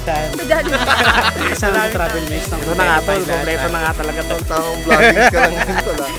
Saan? Medalya. Saan ang travel mess ng Ito na nga tol, kompleto na nga talaga tol. Tamang vlogging ka lang ngayon tol.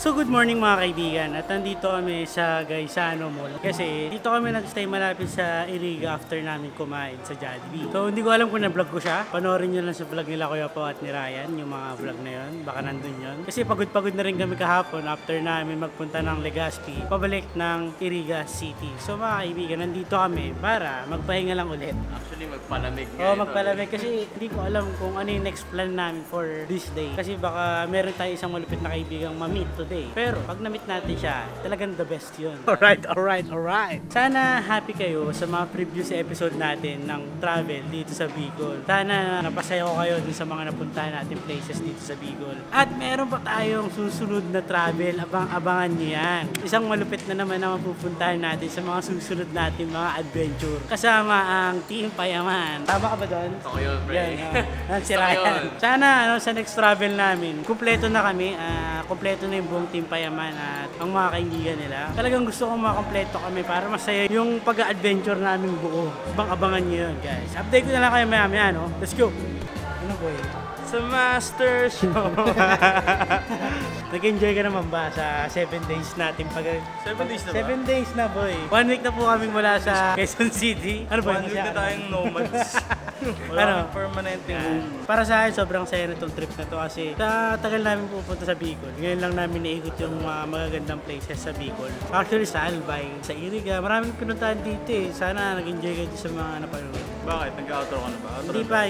So good morning mga kaibigan, at nandito kami sa Gaisano Mall kasi dito kami nagstay malapit sa Iriga after namin kumain sa Jollibee. So hindi ko alam kung na-vlog ko siya, panoorin nyo lang sa vlog nila Kuya Pao at ni Ryan, yung mga vlog na yun, baka nandun yun. Kasi pagod-pagod na rin kami kahapon after namin magpunta ng Legazpi, pabalik ng Iriga City. So mga kaibigan, nandito kami para magpahinga lang ulit. Actually magpalamig. Oo, magpalamig kasi hindi ko alam kung ano yung next plan namin for this day. Kasi baka meron tayo isang malupit na kaibigang ma-meet today. Pero pag na-meet natin siya, talagang the best yun. Alright. Sana happy kayo sa mga previous episode natin ng travel dito sa Bicol. Sana napasaya ko kayo dun sa mga napuntahan natin places dito sa Bicol. At meron pa tayong susunod na travel. Abang-abangan nyo yan. Isang malupit na naman na mapupuntahan natin sa mga susunod natin mga adventure. Kasama ang Team Payaman. Tama ka ba doon? Ako yun, pre. Yan, si Ryan. Sana sa next travel namin, kumpleto na kami. Kumpleto na yung buong Team Payaman at ang mga kaibigan nila. Talagang gusto kong makakompleto kami para masaya yung pag-adventure namin buo. Abang-abangan nyo yun, guys. Update ko na lang kayo maya-maya, no? Let's go! Ano boy? Sa Master Show! Nag-enjoy ka naman ba sa 7 days natin 7 days na ba? 7 days na boy. 1 week na po kami mula sa Quezon City. Ano ba? 1 week na tayong nomads. Wala Ano? permanent home. Para sa akin, sobrang saya na itong trip na to kasi sa tagal namin pupunta sa Bicol. Ngayon lang namin naikot yung mga magagandang places sa Bicol. Actually sa Albay, sa Iriga, maraming pinuntahan dito eh. Sana nag-enjoy kayo sa mga napanood. Bakit? Nag-outro ka na ba?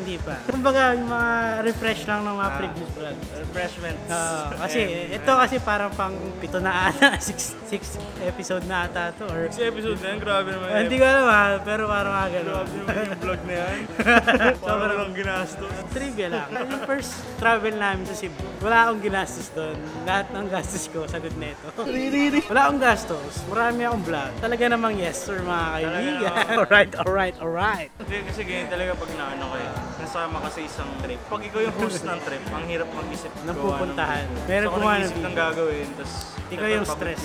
Hindi pa. Kumbaga, yung mga refresh lang ng mga previous vlog. Refreshments. Kasi ito kasi parang pang 7 na ata, 6 episode na ata to. Or, 6 episode na yan, grabe naman yan. hindi ko alam ha, pero parang mga gano'n. Grabe naman yung vlog na yan. Parang lang ginastos. Trivia lang. Yung first travel namin sa Cebu, wala akong ginastos doon. Lahat ng gastos ko, sagot na ito. Wala akong gastos. Marami akong vlog. Talaga namang yes sir mga kaibigan. Alright. Hindi kasi ganyan talaga pag naano kayo. Nasama ka sa isang trip. Pag ikaw yung host ng trip, ang hirap mag-isip. Napupuntahan. Meron Gusto ko kung ano. nag-isip ng gagawin, tapos Ikaw yung stress.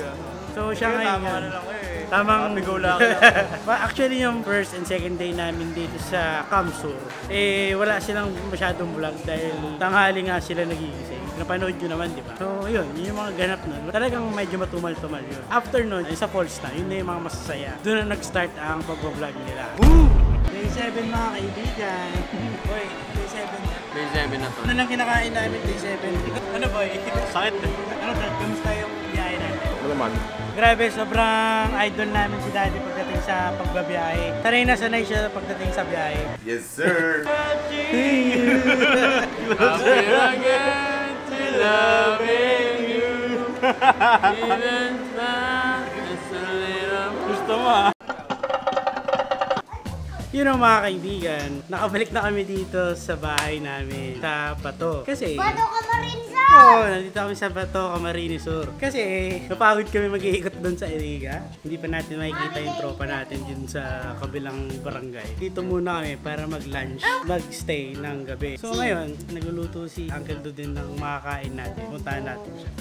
So siya Kaya ngayon. tama na lang eh. Tamang Happy go lucky lang. Actually yung first and second day namin dito sa Kamsur, wala silang masyadong vlog dahil tanghali nga sila nagigising. Napanood nyo naman, di ba? So yun yung mga ganap nun. Talagang medyo matumal-tumal yun. After nun, sa falls na, yun na yung mga masasaya. Doon na nag-start ang pag-vlog nila. Day 7 mga kaibigan. Boy, day 7 na. Day 7 na to. Ano lang kinakain namin day 7? Ano boy? Sakit eh. Ano Dad? Kamusta yung biyahe natin? Ano naman? Grabe, sobrang idol namin si Daddy pagdating sa pagbabiyahe. Sanay siya pagdating sa biyahe. Yes sir! Gusto mo ah? You know mga kaibigan, nakabalik na kami dito sa bahay namin sa Bato. Kasi Bato Camarines Sur! oo, nandito kami sa Bato, Camarines Sur. Kasi napagod kami mag-iikot doon sa Iriga. Hindi pa natin makikita yung tropa natin dun sa kabilang barangay. Dito muna kami para mag-lunch, mag-stay ng gabi. So ngayon, nagluluto si Uncle Dudin ng makakain natin. Puntahan natin siya.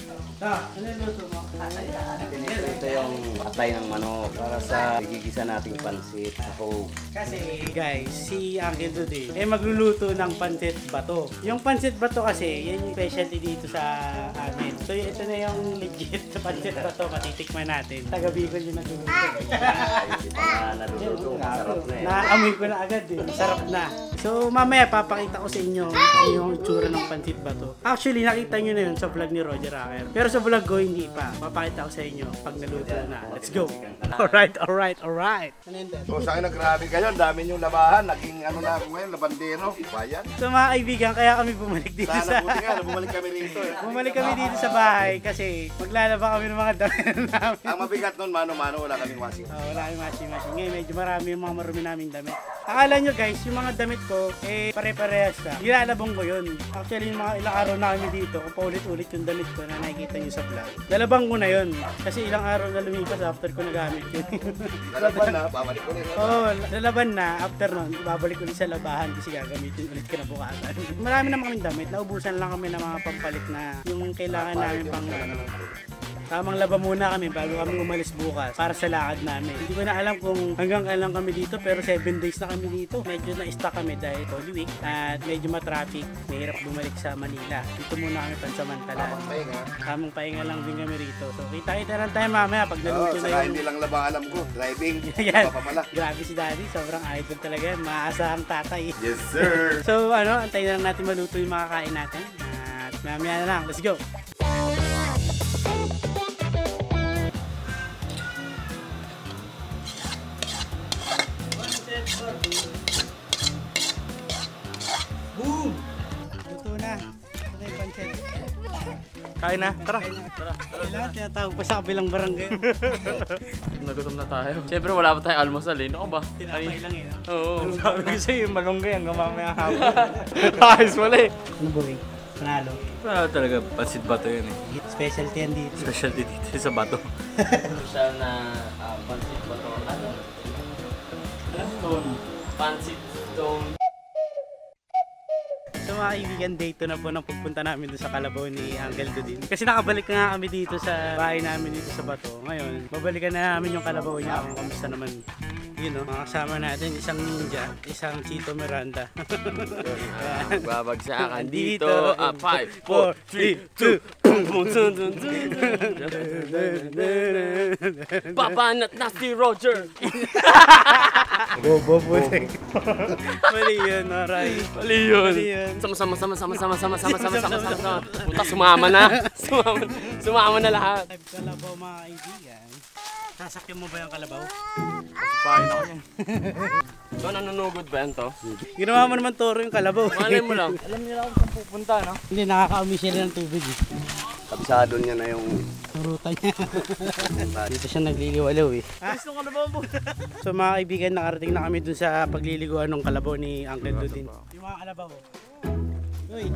Ano yung luto mo? Ito yung atay ng manok para sa gigisa nating pansit. Ako, Kasi guys, si Uncle Dudin magluluto ng pancit bato. Yung pancit bato kasi, yan yung specialty dito sa amin. So ito na yung legit na pancit bato, matitikman natin. Taga Bicol yung nagluluto. hindi pa na naluluto. Masarap na eh. Naamoy ko na agad eh. Sarap na. So mamaya papakita ko sa inyo yung tsura ng pancit bato. Actually nakita nyo na yun sa vlog ni Roger Acker. Pero sa vlog ko hindi pa. Papakita ko sa inyo pag naluto na. Let's go! Alright. Ano yun, Dad? So sa akin na grabe kayo, ang dami yung labahan, naging ano na ako ngayon, labandero, bayan. So mga kaibigan, kaya kami bumalik dito Sana buti nga, bumalik kami rito eh. Bumalik kami dito sa bahay kasi maglalaba kami ng mga damit namin. Ang mabigat nun, mano-mano, wala kaming washing. Wala kaming washing machine. Ngayon medyo marami yung mga marumi naming damit. Akala nyo guys, yung mga damit ko, pare-parehas ka. Nilalabong ko yun. Actually, yung mga ilang araw na kami dito, kung paulit-ulit yung damit ko na nakikita nyo sa vlog. Lalabang ko na yun. Kasi ilang araw na lumipas after ko nagamit yun. Lalaban na, babalik ko rin. Oo, lalaban na. After nun, babalik ulit sa labahan kasi gagamitin ulit kinabukasan. Marami naman kaming damit. Naubusan lang kami ng mga pampalit na yung kailangan namin pang Tamang laba muna kami bago kami umalis bukas para sa lakad namin. Hindi ko na alam kung hanggang kailan kami dito pero 7 days na kami dito. Medyo na-stuck kami dahil Holy Week at medyo matraffic. Mahirap bumalik sa Manila. Dito muna kami pansamantala. Tamang pahinga lang din kami rito. So kita-kita lang tayo mamaya pag naluto na Saka yung... hindi lang laba alam ko, driving. Yan. Iba pa pala. Grabe si Daddy. Sobrang idol talaga yan. Maaasahang tatay. Yes, sir. So antayin na lang natin maluto yung makakain natin. At mamaya na lang. Let's go! Boom! Luto na. Ito yung pancit. Kain na, tara. Kailangan tinatawag pa sa kabilang barangay. Nagutom na tayo. Siyempre wala pa tayong almusal eh. Ano ba? Tinapay lang eh. Oo. Sabi ko sa'yo, malunggay hanggang mamaya hapon. Ayos wala eh. Ano boy? Panalo. Wala talaga, pansit bato yun eh. Specialty yan dito. Specialty dito sa bato. Siya na pansit ba to? Ano? Stone. Pansit stone. So mga kaibigan, day 2 na po nang pupunta namin doon sa kalabaw ni Uncle Dudin. Kasi nakabalik na nga kami dito sa bahay namin dito sa Bato. Ngayon, babalikan na namin yung kalabaw niya kung kamusta naman. Yun know, mga kasama natin, isang ninja, isang Chito Miranda. Babagsakan dito. 5, 4, 3, 2. Papanat na si Roger. Bobo po. Mali yun, Aray. Mali yun. Mali yun. Sama. Puta, sumama na. Sumama na lahat. Live kalabaw mga kaibigan. Sasakyan mo ba yung kalabaw? Pain ako yan. Ito, nanunugod ba yan to? Ginawa mo naman toro yung kalabaw. Malay mo lang. Alam nila kung saan pupunta, no? Hindi, nakaka-umi siya ng tubig eh. Kabisado niya na yung... Turutan niya. Dito siya nagliliwalaw eh. Gusto ko na ba mo? So mga kaibigan, nakarating na kami dun sa pagliliguan ng kalabaw ni Uncle Dudin. Yung mga kalabaw. Uy,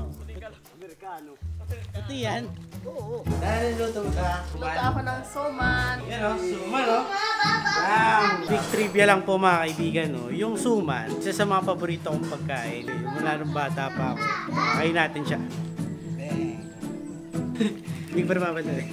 Amerikano. Ito yan. Oo. Dahil luto ka. Luto ako ng suman. Yan o, suman o. Big trivia lang po mga kaibigan o. Yung suman, isa sa mga paborito kong pagkain. Mula nung bata pa ako. Kain natin siya. Big pa naman ito eh.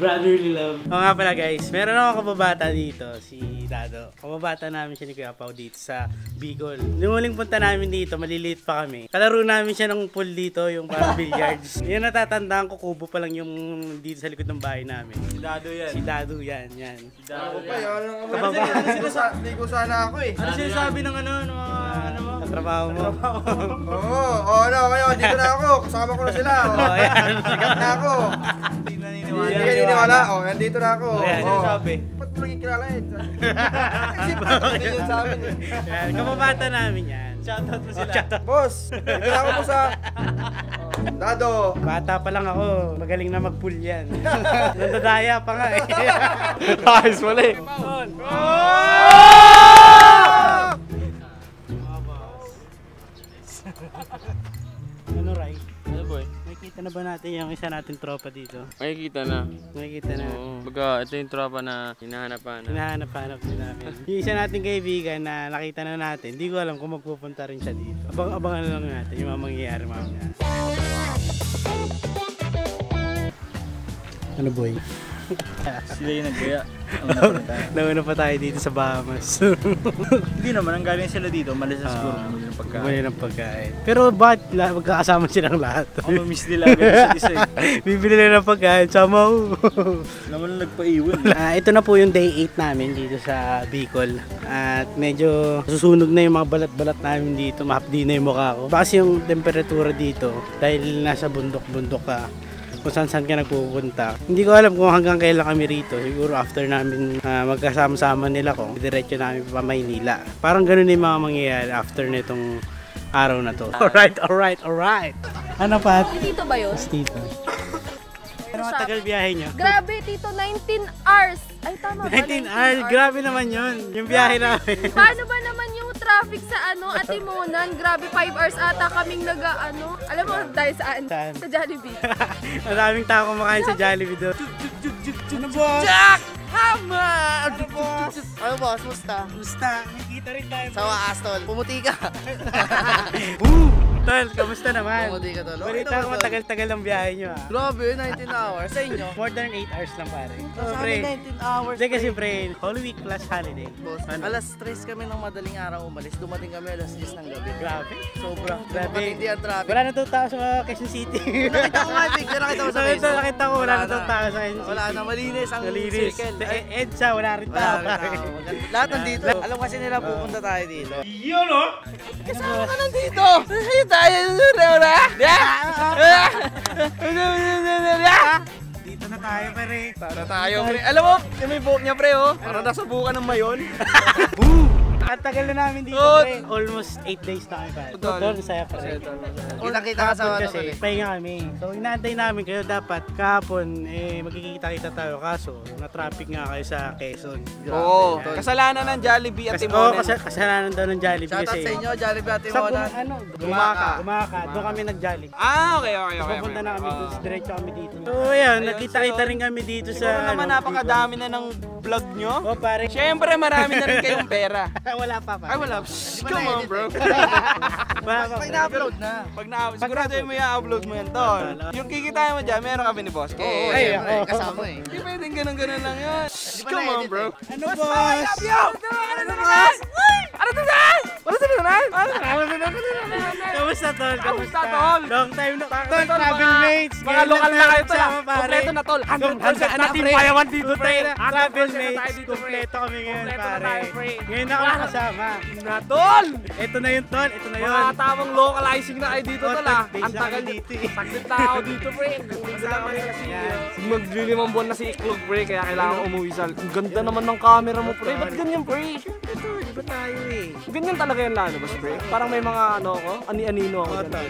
Brotherly love. Oo nga pala guys, meron akong kababata dito, si Dado. Kababata namin siya ni Kuya Pao dito sa Bicol. Nung muling punta namin dito, maliliit pa kami. Kalaro namin siya ng pool dito, yung parang billiards. Yung natatandaan ko, kubo pa lang yung dito sa likod ng bahay namin. Si Dado yan. Si Dado yan. Si Dado Hindi ko sana ako eh. Ano sinasabi ng ano mga ano mo? Sa trabaho mo. Oo, ngayon, dito na ako. Kasama ko na sila. Oo, yan. Sikat na ako. Hindi Hindi naniniwala. ka naniniwala. Nandito na ako. Ayan, Sinasabi. Ba't mo naging kilala eh? Kasi hindi yun sa amin eh. Yan, kababata namin yan. Shoutout mo sila. Shoutout. Boss, dito na ako po sa... Dado. Bata pa lang ako, magaling na mag-pool yan. Nandadaya pa nga eh. Ayos wala eh. Ano, Ray? Ano boy? Nakikita na ba natin yung isa nating tropa dito? Makikita na. Nakikita na. Oo. Baga, ito yung tropa na hinahanap-hanap. Hinahanap-hanap din namin. Yung isa nating kaibigan na nakita na natin, hindi ko alam kung magpupunta rin siya dito. Abangan na lang natin yung mga mangyayari mamaya. Ano boy? Sila yung nagkaya. Nauna pa tayo dito sa Bahamas. Hindi naman, ang galing sila dito, malis na siguro bumili ng pagkain. Bumili ng pagkain. Pero bakit magkakasama silang lahat? Ako miss nila agad isa eh. Bibili na ng pagkain, sama ko. Naman nagpaiwan. Ito na po yung day 8 namin dito sa Bicol. At medyo susunog na yung mga balat-balat namin dito. Mahapdi na yung mukha ko. Kasi yung temperatura dito, dahil nasa bundok-bundok ka, kung saan ka nagpupunta. Hindi ko alam kung hanggang kailan kami rito. Siguro after namin magkasama-sama nila ko, diretso namin pa Maynila. Parang ganun yung mga mangyayari after nitong araw na to. Alright. Ano pa? Tito ba yun? Tito. Ano ang tagal biyahe nyo? Grabe, Tito, 19 hours. Ay, tama ba? 19 hours. Grabe naman yun. Yung biyahe namin. Paano ba naman yung traffic sa Atimonan? Grabe, 5 hours ata kaming alam mo dahil saan? Saan? Sa Jollibee. Maraming tao kumakain sa Jollibee doon. Ano boss? Jack! Hama! Ano boss? Ano boss? Musta? Basta, may kita rin tayo. Sa mga astol. Pumuti ka. Boom! Tol, kamusta naman? Oo, di ka, tol. Okay Balita naman, ko tol. matagal-tagal ang biyahe nyo ah. Grabe, 19 hours. Sa inyo? More than 8 hours lang pare. So, Sa pre. amin 19 hours. Hindi kasi pre, Holy Week plus holiday. Boss, Ano? alas 3 kami ng madaling araw umalis. Dumating kami alas 10 ng gabi. Grabe. Sobrang Grabe. matindi ang traffic. Wala na 2 tao sa Quezon City. Nakita ko nga, picture. Nakita ko sa Facebook. Nakita ko wala na 2 tao sa Quezon City. Wala na, malinis ang Malinis. circle. EDSA, wala rin Wala tao rin pare. tao. Lahat nandito. Alam kasi nila pupunta tayo dito. Kasama ka Nandito! Ayun tayo! Dito na tayo pare. Para tayo, pre. Alam mo, may buhok niya, pre, oh. Para nasa buka ng mayon. Ang tagal na namin dito Good. pre. Almost 8 days na kami pare. Tol. Doon saya pare. Kita-kita ka sa Kahapon ano kasi, kasi. pahinga kami. So, inaantay namin kayo dapat kahapon, magkikita-kita tayo. Kaso, na-traffic nga kayo sa Quezon. Oo, Yan. kasalanan ng Jollibee at Kasi, Timonen. kasalanan daw ng Jollibee Shoutout kasi. sa inyo, Jollibee at Sa Timonan. Gumaka. Doon kami nag-Jollibee. Ah, okay. Pupunta na kami dito, diretso kami dito. So, ayan, nagkita-kita rin kami dito Siguro sa... naman napakadami na ng vlog nyo. Oh, pare. Siyempre, marami na rin kayong pera. Wala pa pa. Ay, wala. Shh, come on, bro. Wala pa. Pag na-upload na. Pag siguraduhin mo i-upload mo yan, tol. Yung kikitain mo dyan, meron kami ni Boss K. Oo, Ay, siyempre, ako. kasama eh. Hindi pwedeng ganun-ganun lang yun. Shh, ba come on, na-edit bro. Ano, boss? Kamusta, tol? Kamusta, tol? Long time na. Tol, Tol, travel mates. Mga lokal na kayo, tol. Sama, pare. Kompleto na, tol. 100% na, natin pre. payawan dito, Pre. tayo. Travel 100% na tayo mates. dito, pre. Kompleto kami ngayon, Kompleto na pare. tayo, pre. Ngayon na kami kasama. Na, tol! Ito na yun, tol. Ito na yun. Mga tamang localizing na kayo dito, Oh, tol, ah. days Ang na tagal kami dito. dito, eh. Saglit na ako dito, pre. Kasama kasi. Maglilimang buwan na si Iklog, pre. Kaya kailangan umuwi sa... Ang ganda naman ng camera mo, pre. Ba't ganyan, pre? Ito, di ba tayo eh? Ganyan talaga yung lalabas, pre. Parang may mga ano ako, ani-anino ako. Oh, dyan. tol.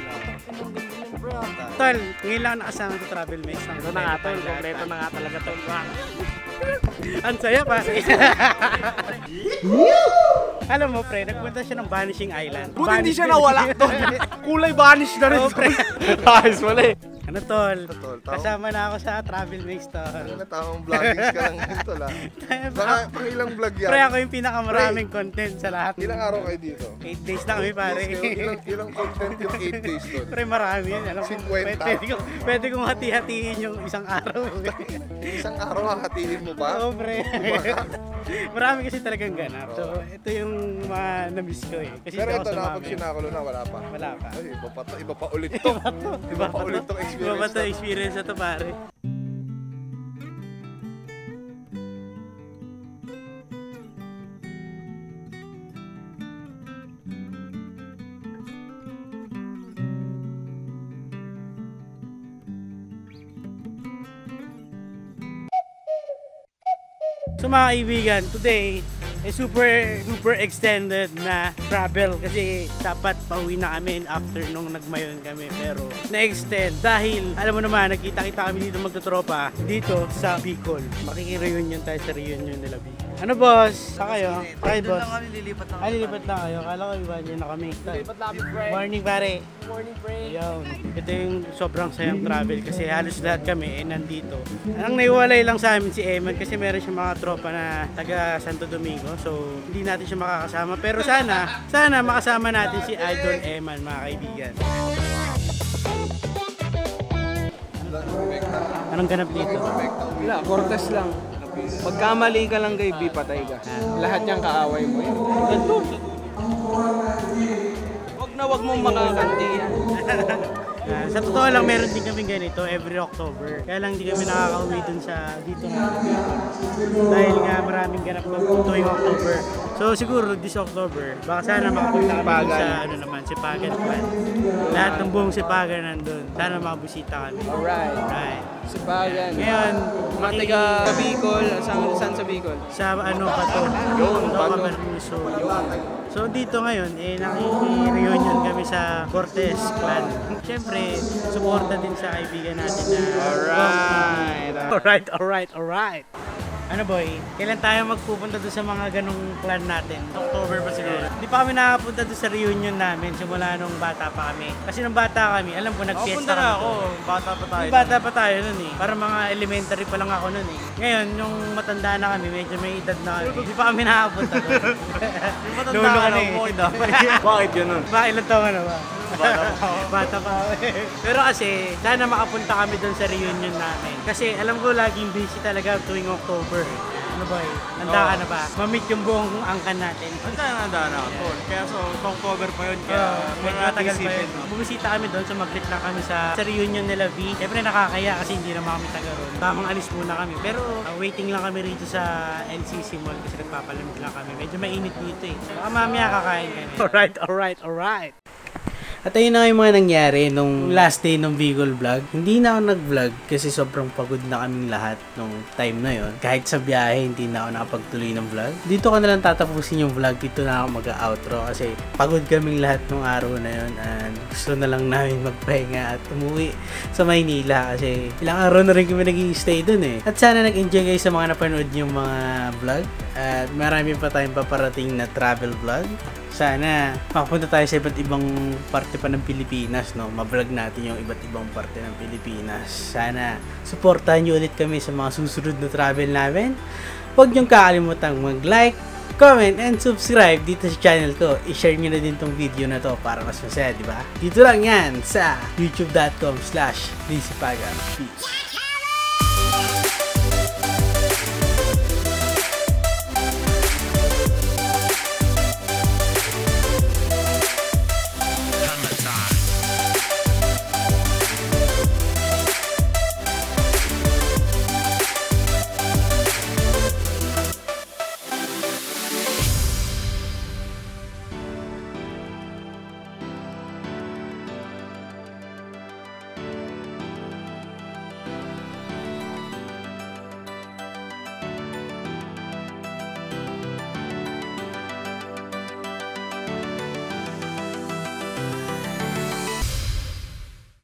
Tol, ngayon lang nakasama sa travel mates. Ito na nga, tol. Kompleto na nga talaga, tol. Ang saya pare. Alam mo pre, nagpunta siya ng Vanishing Island. Buti hindi siya nawala, tol. Kulay vanish na rin, Oh, pre. Ayos, wala eh. Ano tol? Tol, Kasama na ako sa travel mates tol. Ano tamang vloggings ka lang dito la. Baka pang ilang vlog yan. Pre, ako yung pinakamaraming content sa lahat. Ilang araw kayo dito? 8 days na kami pare. Ilang content yung 8 days doon? Pre, marami yan. Alam mo, 50. pwede kong hati-hatiin yung isang araw. Isang araw hahatiin mo pa? Oo pre. Marami kasi talagang ganap. So, ito yung mga na-miss ko eh. Kasi Pero hindi ako ito na, sumama pag eh. sinakulo na, wala pa. Wala pa. Ay, iba pa ulit to. Iba pa ulit tong experience. Iba pa to to. experience na to pare. So mga kaibigan, today super extended na travel kasi dapat pauwi na kami after nung nagmayon kami pero na-extend dahil alam mo naman nagkita-kita kami dito magtutropa dito sa Bicol. Makiki-reunion tayo sa reunion nila Bicol. Ano boss? Sa kayo? Kayo Doon boss? lang kami, lilipat lang. Ay, lilipat lang kayo. Kala ko iba dyan na kami. Lipat namin, pre. Morning pare. Morning, pre. Ayun. Ito yung sobrang sayang travel kasi halos lahat kami nandito. Ang naiwalay lang sa amin si Eman kasi meron siyang mga tropa na taga Santo Domingo. So, hindi natin siya makakasama. Pero sana makasama natin si Idol Eman, mga kaibigan. Anong ganap dito? Wala, Cortez lang. Pagkamali ka lang kay B, patay ka. Lahat niyang kaaway mo yun. Wag mong makakanti yan. Sa totoo lang, meron din kami ganito every October. Kaya lang hindi kami nakaka-uwi dun sa dito na dahil nga maraming ganap tuwing October. So siguro this October, baka sana makapunta kami dun sa ano naman, Sipagan Clan. Lahat ng buong Sipagan nandun. Sana makabusita kami. Alright. Sipagan. Ngayon, Mga taga Bicol, saan sa Bicol? sa ano pa to? So dito ngayon, nakiki-reunion kami sa Cortez Clan. Siyempre, suporta din sa kaibigan natin na Alright. Ano boy, kailan tayo magpupunta doon sa mga ganong clan natin? October pa siguro. Di pa kami nakapunta doon sa reunion namin simula nung bata pa kami. Kasi nung bata kami, alam ko nag-fiesta Punta na kami. ako. Bata pa tayo. Nung bata pa tayo nun eh. Para mga elementary pa lang ako nun eh. Ngayon, yung matanda na kami, medyo may edad na kami. Di pa kami nakapunta doon. Lolo ka na eh. Bakit ganun? Ba, ilang taon ka na ba? Bata pa ako. Pero kasi, sana makapunta kami doon sa reunion namin. Kasi alam ko laging busy talaga tuwing October. Ano ba eh? Handa ka na ba? Ma-meet yung buong angkan natin. Handa na ako. Kaya so, October pa yun. Kaya Medyo matagal pa yun. Bumisita kami doon, so mag-greet lang kami sa reunion nila V. Siyempre nakakaya kasi hindi naman kami taga roon. Tamang alis muna kami. Pero waiting lang kami rito sa NCC Mall kasi nagpapalamig lang kami. Medyo mainit dito eh. Baka mamaya kakain kami. Alright. At ayun na yung mga nangyari nung last day ng Bicol Vlog. Hindi na ako nag-vlog kasi sobrang pagod na kaming lahat nung time na yon. Kahit sa biyahe, hindi na ako nakapagtuloy ng vlog. Dito ko na lang tatapusin yung vlog. Dito na ako mag-outro kasi pagod kaming lahat nung araw na yon. And gusto na lang namin magpahinga at umuwi sa Maynila kasi ilang araw na rin kami nag-i-stay dun eh. At sana nag-enjoy kayo sa mga napanood yung mga vlog. At marami pa tayong paparating na travel vlog. Sana makapunta tayo sa iba't ibang parte pa ng Pilipinas, no? Ma-vlog natin yung iba't ibang parte ng Pilipinas. Sana suportahan nyo ulit kami sa mga susunod na travel namin. Huwag niyong kakalimutang mag-like, comment, and subscribe dito sa channel ko. I-share nyo na din tong video na to para mas masaya, di ba? Dito lang yan sa youtube.com/LazyPaga. Peace!